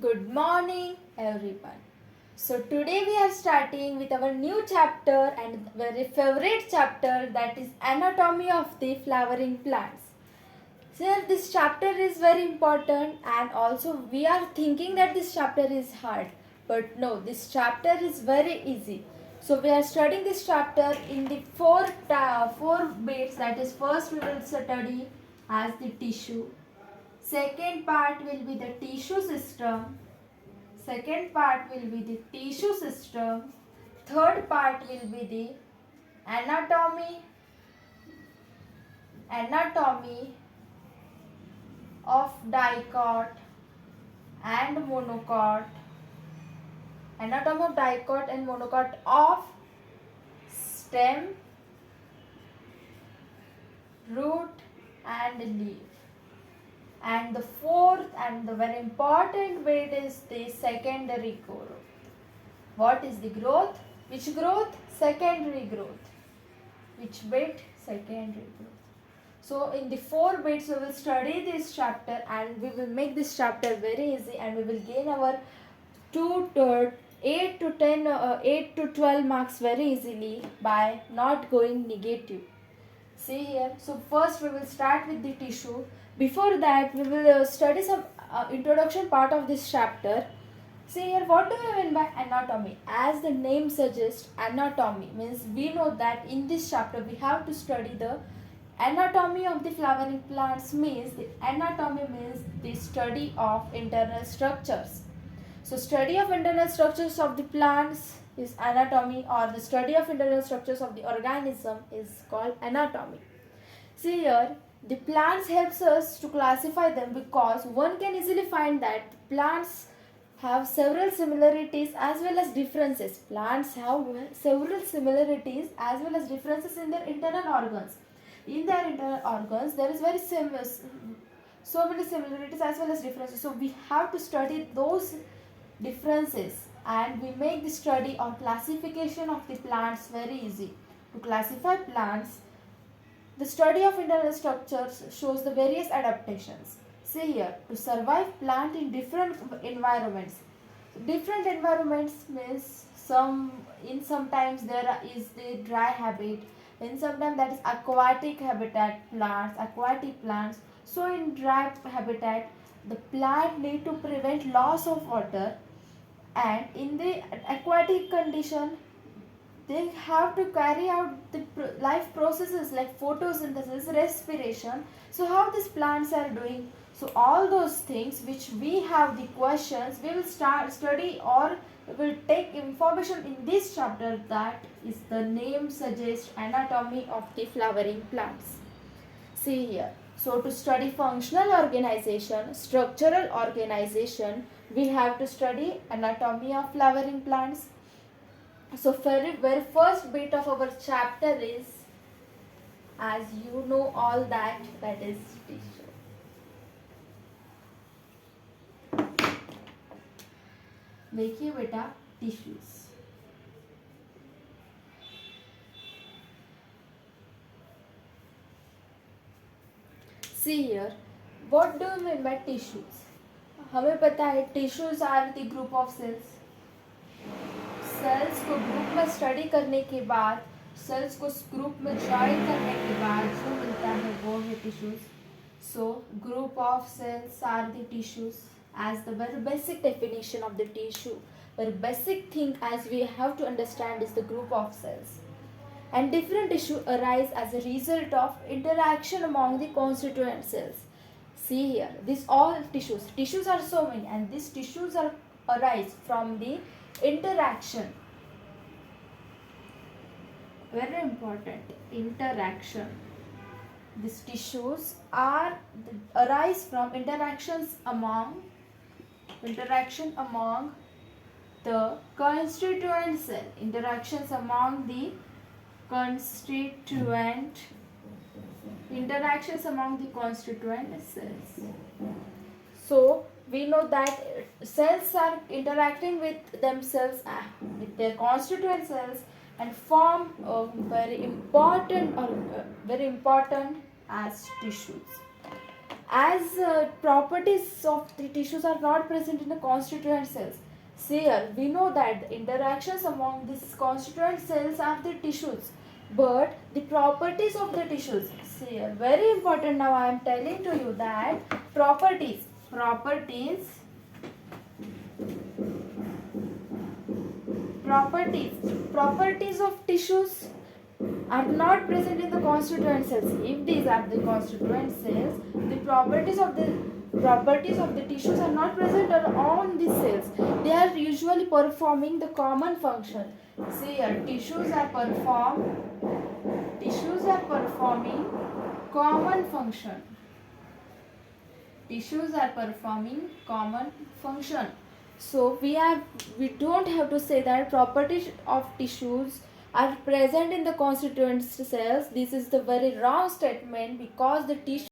Good morning, everyone. So, today we are starting with our new chapter and very favorite chapter, that is Anatomy of the Flowering Plants. So, this chapter is very important, and also we are thinking that this chapter is hard, but no, this chapter is very easy. So, we are studying this chapter in the four bits. That is, first we will study as the tissue. Second part will be the tissue system. Second part will be the tissue system. Third part will be the anatomy anatomy of dicot and monocot. Anatomy of dicot and monocot of stem, root and leaf. And the fourth and the very important bit is the secondary growth. What is the growth? Which growth? Secondary growth. Which bit? Secondary growth. So in the 4 bits we will study this chapter and we will make this chapter very easy, and we will gain our 8 to 10 8 to 12 marks very easily by not going negative. See here. So first we will start with the tissue. Before that we will study some introduction part of this chapter. See here, what do we mean by anatomy? As the name suggests, anatomy means we know that in this chapter we have to study the anatomy of the flowering plants. Means the anatomy means the study of internal structures. So study of internal structures of the plants is anatomy, or the study of internal structures of the organism is called anatomy. See here, the plants helps us to classify them because one can easily find that plants have several similarities as well as differences. Plants have several similarities as well as differences in their internal organs. In their internal organs, there is very similar, so many similarities as well as differences. So we have to study those differences, and we make the study or classification of the plants very easy. To classify plants, the study of internal structures shows the various adaptations. See here, to survive plant in different environments. Different environments means sometimes there is the dry habit, and sometimes that is aquatic aquatic plants. So in dry habitat, the plant need to prevent loss of water, and in the aquatic condition they have to carry out the life processes like photosynthesis, respiration. So how these plants are doing? So all those things which we have the questions, we will start study, or we will take information in this chapter, that is the name suggests, anatomy of the flowering plants. See here. So to study functional organization, structural organization, we have to study anatomy of flowering plants. So very first bit of our chapter is, as you know all that is tissue. देखिए बेटा, tissues. See here, what do you mean by tissues? हमें पता है tissues are the group of cells. Cells को group में study करने के बाद, सेल्स को ग्रुप में ज्वाइन करने के बाद जो मिलता है वो है tissues. So group of cells are the tissues. As the very basic definition of the tissue, very basic thing as we have to understand is the group of cells. And different tissue arise as a result of interaction among the constituent cells. See here, these all tissues are so many, and these tissues are arise from the interaction. Very important, interaction. These tissues arise from interaction among the constituent cell. Interactions among the constituent cells. So we know that cells are interacting with themselves, with their constituent cells, and form very important as tissues. as properties of the tissues are not present in the constituent cells. See here, we know that the interactions among these constituent cells are the tissues, but the properties of the tissues. See here, very important. Now I am telling to you that properties of tissues are not present in the constituent cells. If these are the constituent cells, the properties of the tissues are not present on these cells. They are usually performing the common function. See here, tissues are performing common function. Tissues are performing common function. So we don't have to say that properties of tissues are present in the constituent cells. This is the very wrong statement, because the tissue